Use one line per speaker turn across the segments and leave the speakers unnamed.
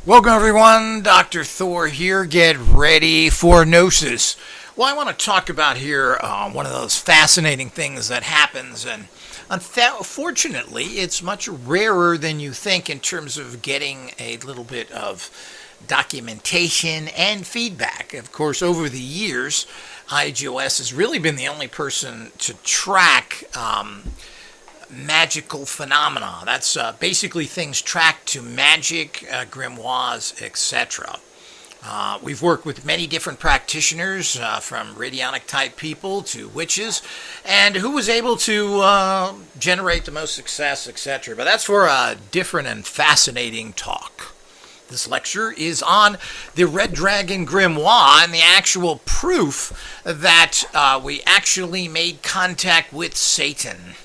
Welcome everyone, Dr. Thor here. Get ready for Gnosis. Well, I want to talk about here one of those fascinating things that happens, and unfortunately, it's much rarer than you think in terms of getting a little bit of documentation and feedback. Of course, over the years, IGOS has really been the only person to track magical phenomena. That's basically things tracked to magic, grimoires, etc. We've worked with many different practitioners, from radionic type people to witches, and who was able to generate the most success, etc. But that's for a different and fascinating talk. This lecture is on the Red Dragon Grimoire and the actual proof that we actually made contact with Satan.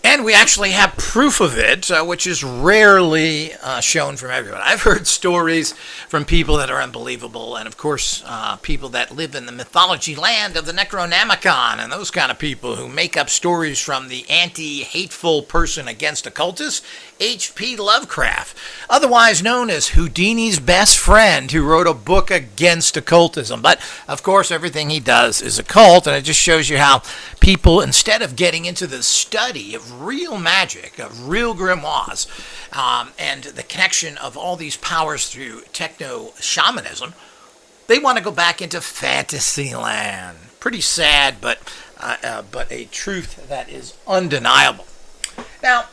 And we actually have proof of it, which is rarely shown from everyone. I've heard stories from people that are unbelievable, and of course, people that live in the mythology land of the Necronomicon, and those kind of people who make up stories from the anti-hateful person against occultists, H.P. Lovecraft, otherwise known as Houdini's best friend, who wrote a book against occultism. But, of course, everything he does is occult, and it just shows you how people, instead of getting into the study of real magic, of real grimoires, and the connection of all these powers through techno-shamanism, they want to go back into fantasy land. Pretty sad, but a truth that is undeniable. Now,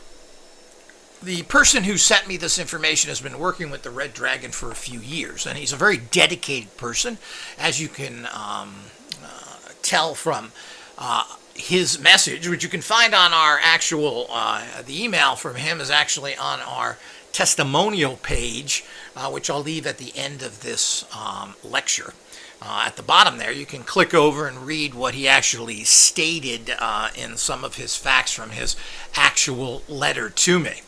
the person who sent me this information has been working with the Red Dragon for a few years, and he's a very dedicated person, as you can tell from his message, which you can find on our actual, the email from him is actually on our testimonial page, which I'll leave at the end of this lecture. At the bottom there, you can click over and read what he actually stated in some of his facts from his actual letter to me.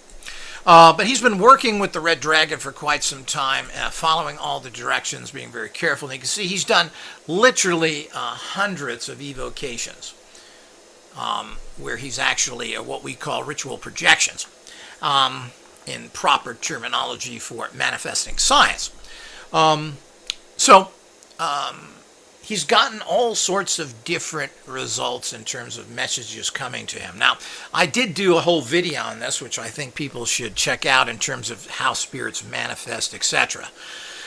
But he's been working with the Red Dragon for quite some time, following all the directions, being very careful. And you can see he's done literally hundreds of evocations, where he's actually what we call ritual projections, in proper terminology for manifesting science. He's gotten all sorts of different results in terms of messages coming to him. Now, I did do a whole video on this, which I think people should check out in terms of how spirits manifest, etc.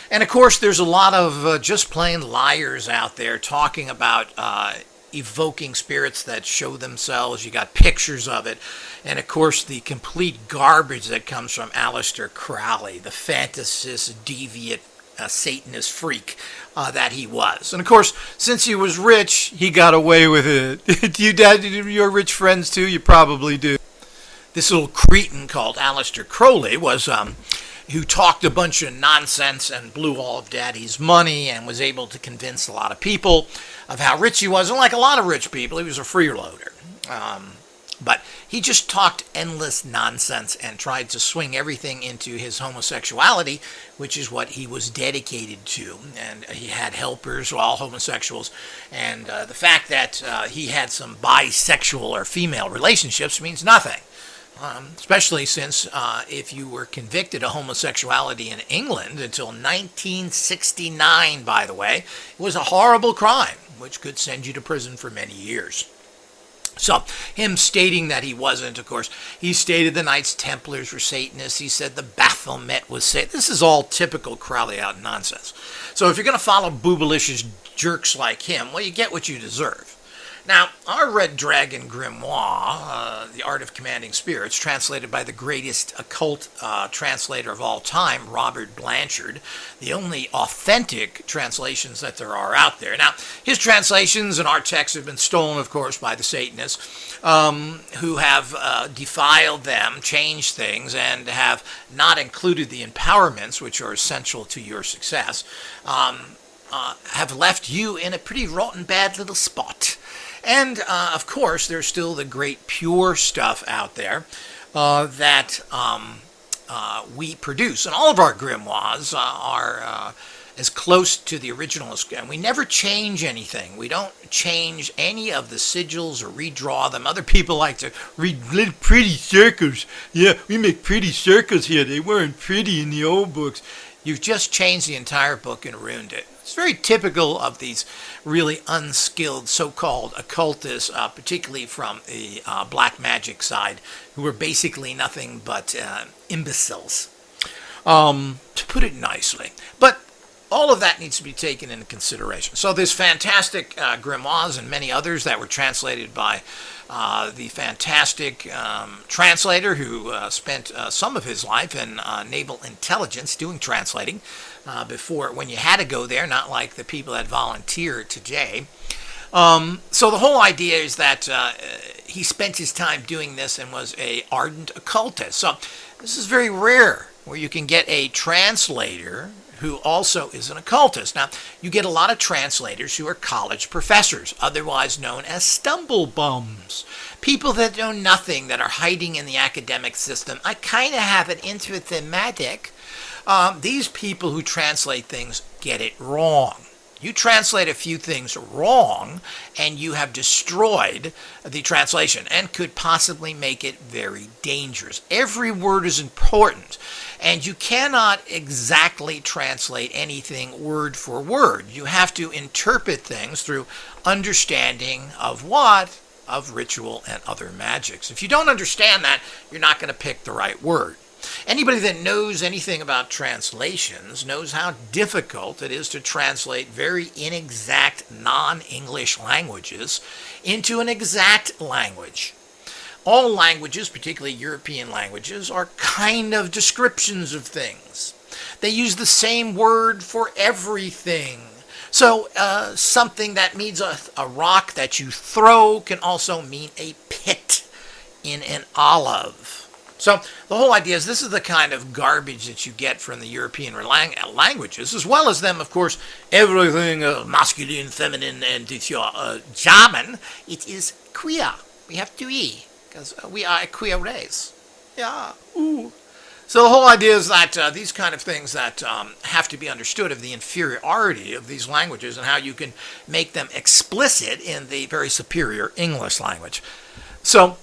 And of course, there's a lot of just plain liars out there talking about evoking spirits that show themselves. You got pictures of it. And of course, the complete garbage that comes from Aleister Crowley, the fantasist, deviant, Satanist freak that he was. And of course, since he was rich, he got away with it. You're rich friends too? You probably do. This little cretin called Aleister Crowley was who talked a bunch of nonsense and blew all of Daddy's money and was able to convince a lot of people of how rich he was. And like a lot of rich people, he was a freeloader. But he just talked endless nonsense and tried to swing everything into his homosexuality, which is what he was dedicated to. And he had helpers, all homosexuals. And the fact that he had some bisexual or female relationships means nothing. Especially since if you were convicted of homosexuality in England until 1969, by the way, it was a horrible crime, which could send you to prison for many years. So, him stating that he wasn't, of course, he stated the Knights Templars were Satanists. He said the Baphomet was Satan. This is all typical Crowley out nonsense. So, if you're going to follow boobalicious jerks like him, well, you get what you deserve. Now, our Red Dragon Grimoire, The Art of Commanding Spirits, translated by the greatest occult translator of all time, Robert Blanchard, the only authentic translations that there are out there. Now, his translations and our texts have been stolen, of course, by the Satanists, who have defiled them, changed things, and have not included the empowerments, which are essential to your success, have left you in a pretty rotten, bad little spot. And, of course, there's still the great pure stuff out there that we produce. And all of our grimoires are as close to the original as can. We never change anything. We don't change any of the sigils or redraw them. Other people like to read little pretty circles. Yeah, we make pretty circles here. They weren't pretty in the old books. You've just changed the entire book and ruined it. It's very typical of these really unskilled so-called occultists, particularly from the black magic side, who are basically nothing but imbeciles, to put it nicely. But all of that needs to be taken into consideration. So this fantastic grimoires and many others that were translated by the fantastic translator who spent some of his life in naval intelligence doing translating before, when you had to go there, not like the people that volunteer today. So the whole idea is that he spent his time doing this and was a ardent occultist. So this is very rare where you can get a translator who also is an occultist. Now, you get a lot of translators who are college professors, otherwise known as stumble bums. People that know nothing, that are hiding in the academic system. I kind of have an interest in magic. These people who translate things get it wrong. You translate a few things wrong, and you have destroyed the translation and could possibly make it very dangerous. Every word is important, and you cannot exactly translate anything word for word. You have to interpret things through understanding of what? Of ritual and other magics. If you don't understand that, you're not going to pick the right word. Anybody that knows anything about translations knows how difficult it is to translate very inexact non-English languages into an exact language. All languages, particularly European languages, are kind of descriptions of things. They use the same word for everything. So something that means a rock that you throw can also mean a pit in an olive. So the whole idea is this is the kind of garbage that you get from the European languages, as well as them, of course, everything masculine, feminine, and if you're German, it is queer. We have to E, because we are a queer race. Yeah, ooh. So the whole idea is that these kind of things that have to be understood of the inferiority of these languages and how you can make them explicit in the very superior English language. So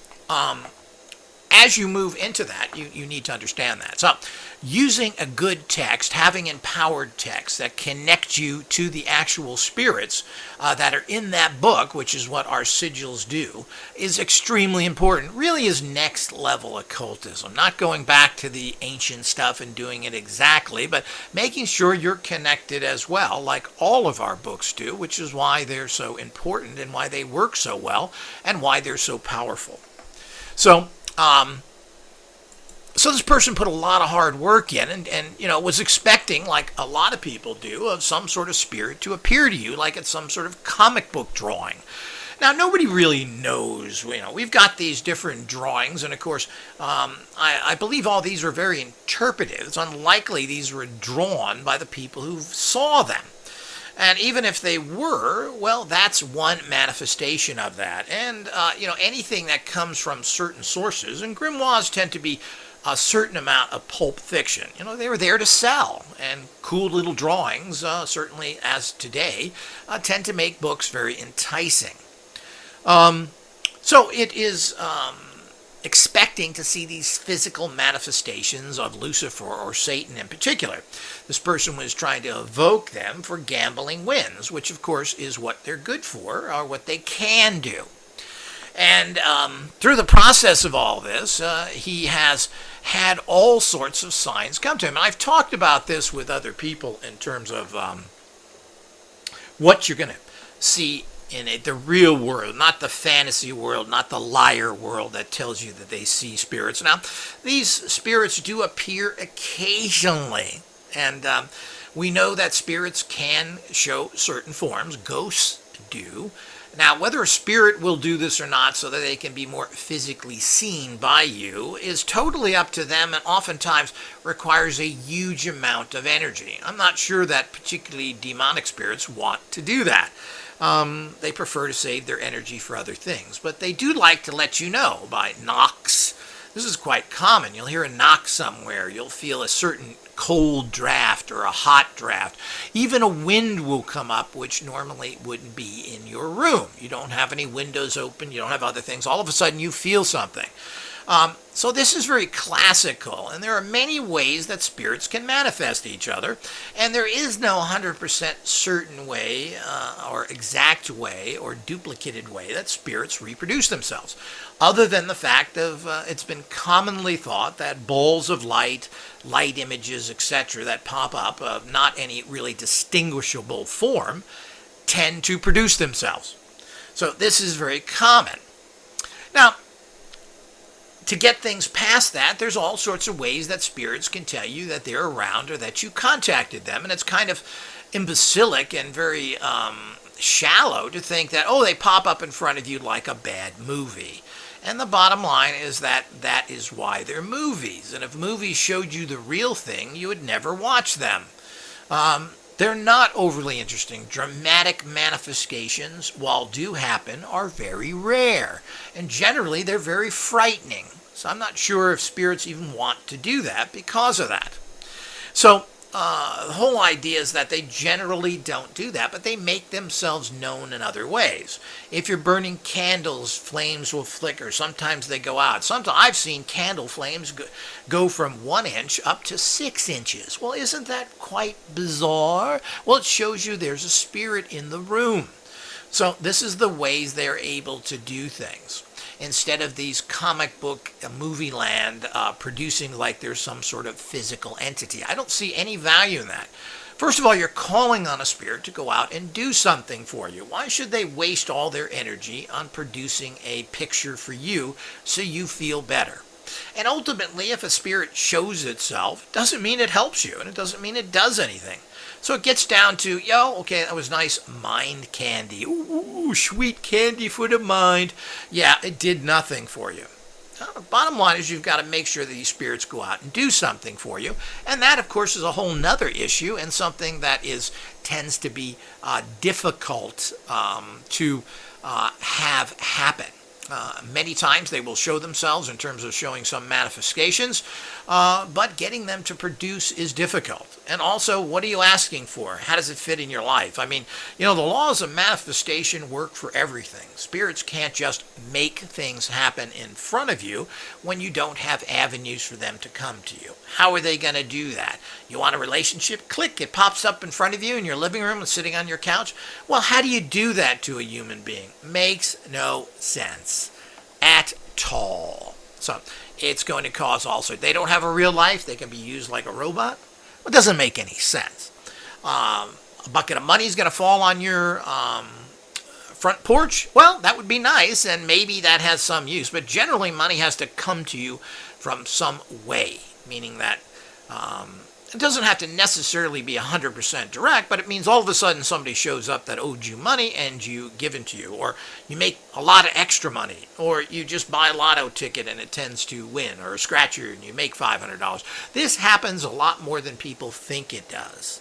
as you move into that, you need to understand that. So using a good text, having empowered text that connect you to the actual spirits that are in that book, which is what our sigils do, is extremely important. Really is next level occultism. Not going back to the ancient stuff and doing it exactly, but making sure you're connected as well, like all of our books do, which is why they're so important and why they work so well and why they're so powerful. So this person put a lot of hard work in and was expecting, like a lot of people do, of some sort of spirit to appear to you like it's some sort of comic book drawing. Now, nobody really knows. We've got these different drawings, and of course, I believe all these are very interpretive. It's unlikely these were drawn by the people who saw them. And even if they were, well, that's one manifestation of that. And, anything that comes from certain sources, and grimoires tend to be a certain amount of pulp fiction. They were there to sell. And cool little drawings, certainly as today, tend to make books very enticing. So it is expecting to see these physical manifestations of Lucifer or Satan in particular. This person was trying to evoke them for gambling wins, which of course is what they're good for, or what they can do. And through the process of all this, he has had all sorts of signs come to him. And I've talked about this with other people in terms of what you're going to see in the real world, not the fantasy world, not the liar world that tells you that they see spirits. Now, these spirits do appear occasionally, and we know that spirits can show certain forms. Ghosts do. Now, whether a spirit will do this or not so that they can be more physically seen by you is totally up to them, and oftentimes requires a huge amount of energy. I'm not sure that particularly demonic spirits want to do that. They prefer to save their energy for other things. But they do like to let you know by knocks This is quite common. You'll hear a knock somewhere. You'll feel a certain cold draft or a hot draft. Even a wind will come up, which normally wouldn't be in your room. You don't have any windows open. You don't have other things. All of a sudden, you feel something. So this is very classical, and there are many ways that spirits can manifest each other, and there is no 100% certain way or exact way or duplicated way that spirits reproduce themselves, other than the fact of it's been commonly thought that balls of light, light images, etc., that pop up of not any really distinguishable form tend to produce themselves. So this is very common. Now, to get things past that, there's all sorts of ways that spirits can tell you that they're around or that you contacted them. And it's kind of imbecilic and very shallow to think that, oh, they pop up in front of you like a bad movie. And the bottom line is that that is why they're movies. And if movies showed you the real thing, you would never watch them. They're not overly interesting. Dramatic manifestations, while do happen, are very rare. And generally, they're very frightening. So I'm not sure if spirits even want to do that because of that. So the whole idea is that they generally don't do that, but they make themselves known in other ways. If you're burning candles, flames will flicker. Sometimes they go out. Sometimes I've seen candle flames go from 1 inch up to 6 inches. Well, isn't that quite bizarre? Well, it shows you there's a spirit in the room. So this is the ways they're able to do things. Instead of these comic book movie land producing like there's some sort of physical entity. I don't see any value in that. First of all, you're calling on a spirit to go out and do something for you. Why should they waste all their energy on producing a picture for you so you feel better? And ultimately, if a spirit shows itself, it doesn't mean it helps you, and it doesn't mean it does anything. So it gets down to, okay, that was nice mind candy. Ooh, sweet candy for the mind. Yeah, it did nothing for you. Bottom line is you've got to make sure that these spirits go out and do something for you. And that, of course, is a whole nother issue and something that tends to be difficult to have happen. Many times they will show themselves in terms of showing some manifestations, but getting them to produce is difficult. And also, what are you asking for? How does it fit in your life? I mean, the laws of manifestation work for everything. Spirits can't just make things happen in front of you when you don't have avenues for them to come to you. How are they going to do that? You want a relationship? Click, it pops up in front of you in your living room and sitting on your couch. Well, how do you do that to a human being? Makes no sense at all. So it's going to cause all sorts. They don't have a real life. They can be used like a robot. It doesn't make any sense. A bucket of money is going to fall on your front porch. Well, that would be nice, and maybe that has some use. But generally, money has to come to you from some way, meaning that it doesn't have to necessarily be 100% direct, but it means all of a sudden somebody shows up that owed you money and you give it to you, or you make a lot of extra money, or you just buy a lotto ticket and it tends to win, or a scratcher and you make $500. This happens a lot more than people think it does.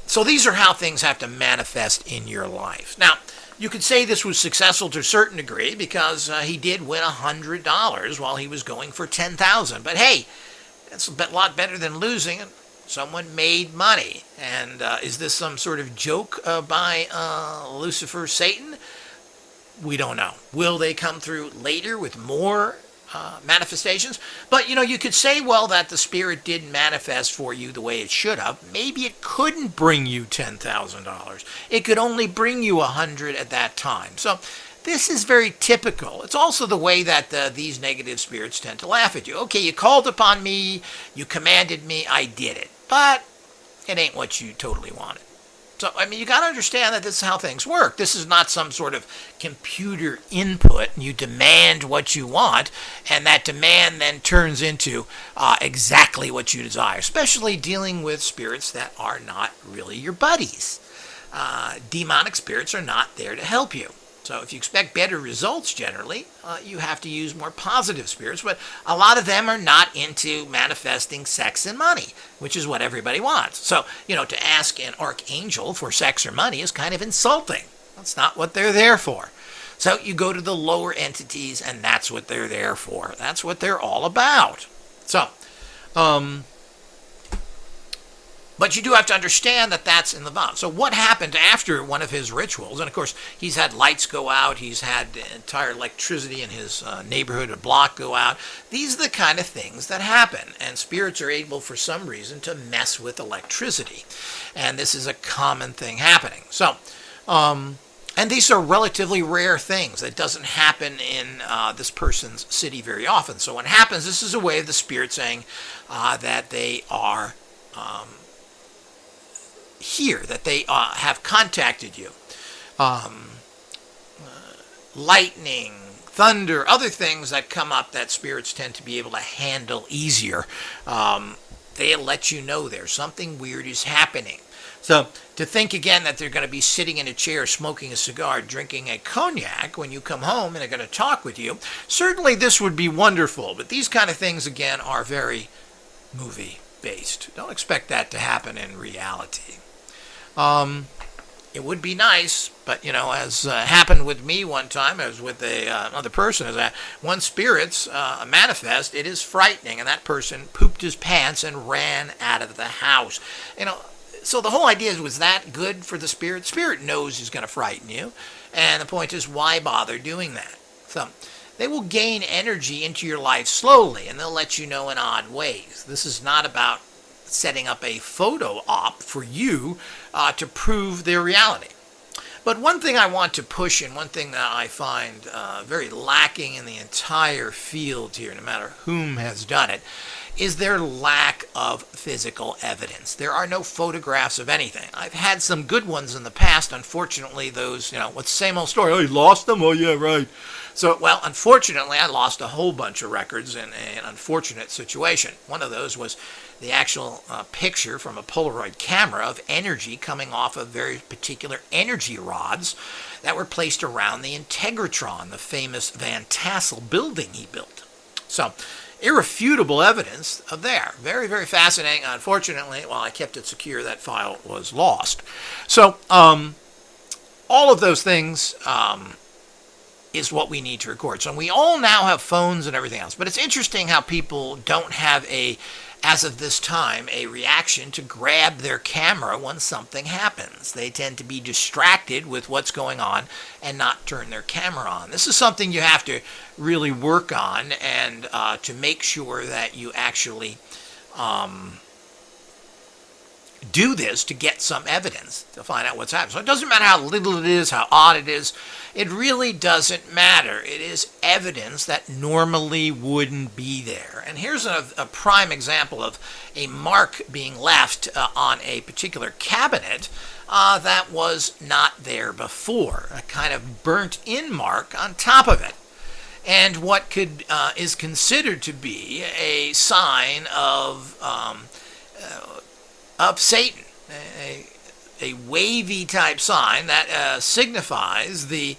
So these are how things have to manifest in your life. Now, you could say this was successful to a certain degree because he did win $100 while he was going for $10,000. But hey, that's a lot better than losing. Someone made money. And is this some sort of joke by Lucifer, Satan? We don't know. Will they come through later with more manifestations? But, you could say, well, that the spirit didn't manifest for you the way it should have. Maybe it couldn't bring you $10,000. It could only bring you $100 at that time. So this is very typical. It's also the way that these negative spirits tend to laugh at you. Okay, you called upon me, you commanded me, I did it. But it ain't what you totally wanted. So, you got to understand that this is how things work. This is not some sort of computer input, and you demand what you want, and that demand then turns into exactly what you desire, especially dealing with spirits that are not really your buddies. Demonic spirits are not there to help you. So if you expect better results generally, you have to use more positive spirits, but a lot of them are not into manifesting sex and money, which is what everybody wants. So, to ask an archangel for sex or money is kind of insulting. That's not what they're there for. So you go to the lower entities, and that's what they're there for. That's what they're all about. So, but you do have to understand that that's in the bond. So what happened after one of his rituals? And of course, he's had lights go out. He's had entire electricity in his neighborhood, a block go out. These are the kind of things that happen. And spirits are able, for some reason, to mess with electricity. And this is a common thing happening. So, and these are relatively rare things. It doesn't happen in this person's city very often. So when it happens, this is a way of the spirit saying that they are here, that they have contacted you. Lightning, thunder, other things that come up that spirits tend to be able to handle easier. They'll let you know there's something weird is happening. So to think again that they're going to be sitting in a chair smoking a cigar, drinking a cognac when you come home and they're going to talk with you, certainly this would be wonderful. But these kind of things, again, are very movie-based. Don't expect that to happen in reality. It would be nice, but, as happened with me one time, as with another person, is that one spirit's manifest, it is frightening, and that person pooped his pants and ran out of the house. So the whole idea is, was that good for the spirit? Spirit knows he's going to frighten you, and the point is, why bother doing that? So they will gain energy into your life slowly, and they'll let you know in odd ways. This is not about setting up a photo op for you to prove their reality. But one thing I want to push, and one thing that I find very lacking in the entire field here, no matter whom has done it, is their lack of physical evidence. There are no photographs of anything. I've had some good ones in the past. Unfortunately, those, what's the same old story? Oh, you lost them? Oh, yeah, right. So, well, unfortunately, I lost a whole bunch of records in an unfortunate situation. One of those was the actual picture from a Polaroid camera of energy coming off of very particular energy rods that were placed around the Integratron, the famous Van Tassel building he built. So, irrefutable evidence of there. Very, very fascinating. Unfortunately, while I kept it secure, that file was lost. So, all of those things is what we need to record. So we all now have phones and everything else. But it's interesting how people don't have as of this time, a reaction to grab their camera when something happens. They tend to be distracted with what's going on and not turn their camera on. This is something you have to really work on, and to make sure that you actually do this to get some evidence to find out what's happening. So it doesn't matter how little it is, how odd it is. It really doesn't matter. It is evidence that normally wouldn't be there. And here's a prime example of a mark being left on a particular cabinet that was not there before. A kind of burnt-in mark on top of it. And what is considered to be a sign of Satan, a wavy type sign that signifies the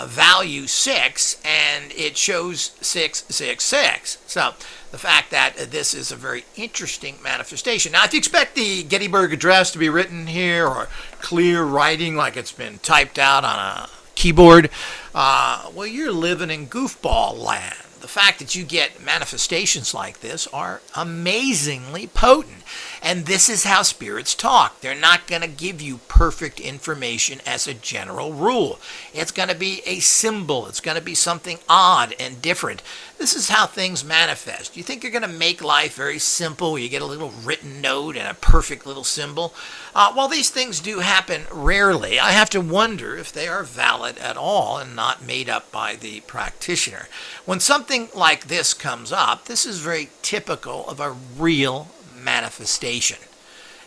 value 6, and it shows 666. So the fact that this is a very interesting manifestation. Now, if you expect the Gettysburg Address to be written here, or clear writing like it's been typed out on a keyboard, well, you're living in goofball land. The fact that you get manifestations like this are amazingly potent. And this is how spirits talk. They're not going to give you perfect information as a general rule. It's going to be a symbol. It's going to be something odd and different. This is how things manifest. You think you're going to make life very simple, where you get a little written note and a perfect little symbol? While these things do happen rarely, I have to wonder if they are valid at all and not made up by the practitioner. When something like this comes up, this is very typical of a real manifestation.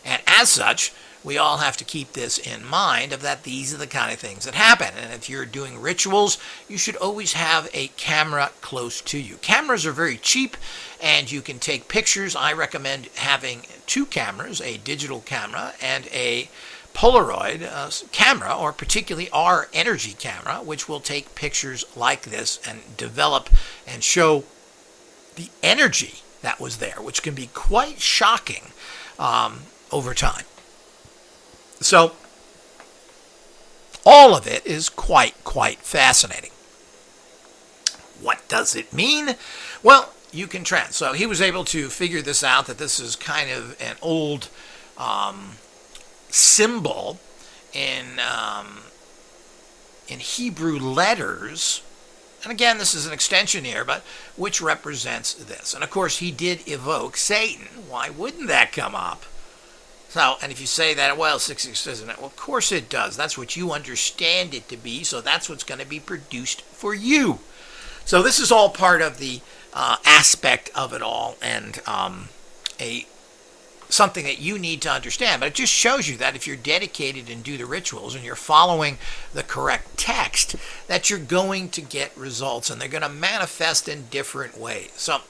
And as such, we all have to keep this in mind, of that these are the kind of things that happen. And if you're doing rituals, you should always have a camera close to you. Cameras are very cheap, and you can take pictures. I recommend having 2 cameras, a digital camera and a Polaroid camera, or particularly our energy camera, which will take pictures like this and develop and show the energy that was there, which can be quite shocking over time. So All of it is quite fascinating. What does it mean? Well, you can trans. So he was able to figure this out, that this is kind of an old symbol in Hebrew letters. And again, this is an extension here, but which represents this. And of course, he did evoke Satan. Why wouldn't that come up? So, and if you say that, well, 666 doesn't it? Well, of course it does. That's what you understand it to be, so that's what's going to be produced for you. So this is all part of the aspect of it all, and something that you need to understand. But it just shows you that if you're dedicated and do the rituals and you're following the correct text, that you're going to get results, and they're going to manifest in different ways. So,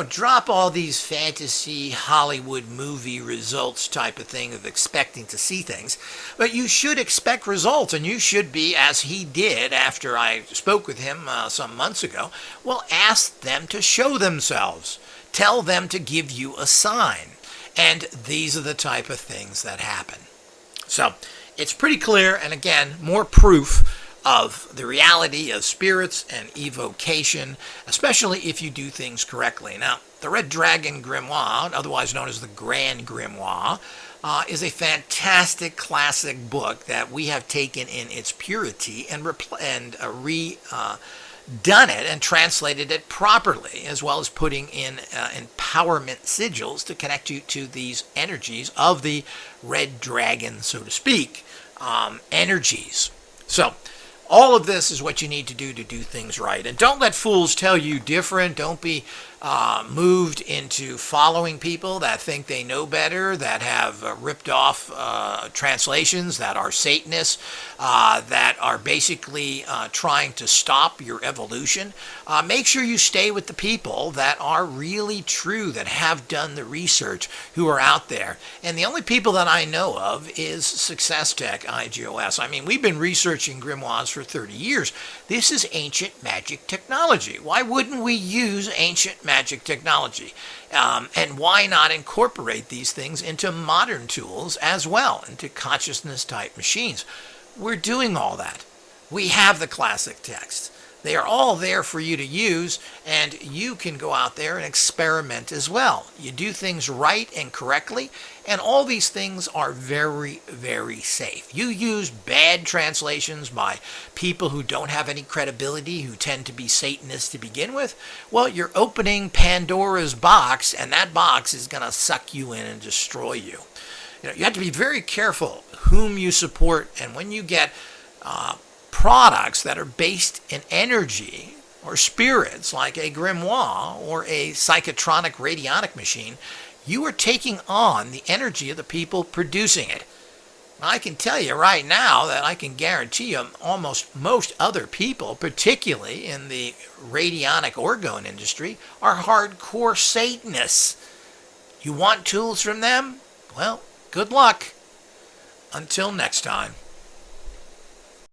drop all these fantasy Hollywood movie results type of thing of expecting to see things. But you should expect results, and you should be, as he did after I spoke with him some months ago, well, ask them to show themselves. Tell them to give you a sign. And these are the type of things that happen. So it's pretty clear, and again, more proof of the reality of spirits and evocation, especially if you do things correctly. Now, the Red Dragon Grimoire, otherwise known as the Grand Grimoire, is a fantastic classic book that we have taken in its purity and done it and translated it properly, as well as putting in empowerment sigils to connect you to these energies of the red dragon, so to speak, energies. So all of this is what you need to do things right. And don't let fools tell you different. Don't be moved into following people that think they know better, that have ripped off translations, that are Satanists, that are basically trying to stop your evolution. Make sure you stay with the people that are really true, that have done the research, who are out there. And the only people that I know of is Success Tech, IGOS. I mean, we've been researching grimoires for 30 years. This is ancient magic technology. Why wouldn't we use ancient magic technology? And why not incorporate these things into modern tools as well, into consciousness type machines? We're doing all that. We have the classic texts. They are all there for you to use, and you can go out there and experiment as well. You do things right and correctly, and all these things are very, very safe. You use bad translations by people who don't have any credibility, who tend to be Satanists to begin with, well, you're opening Pandora's box, and that box is going to suck you in and destroy you. You have to be very careful whom you support, and when you get products that are based in energy or spirits, like a grimoire or a psychotronic radionic machine, you are taking on the energy of the people producing it. I can tell you right now that I can guarantee you almost most other people, particularly in the radionic orgone industry, are hardcore Satanists. You want tools from them? Well, good luck. Until next time.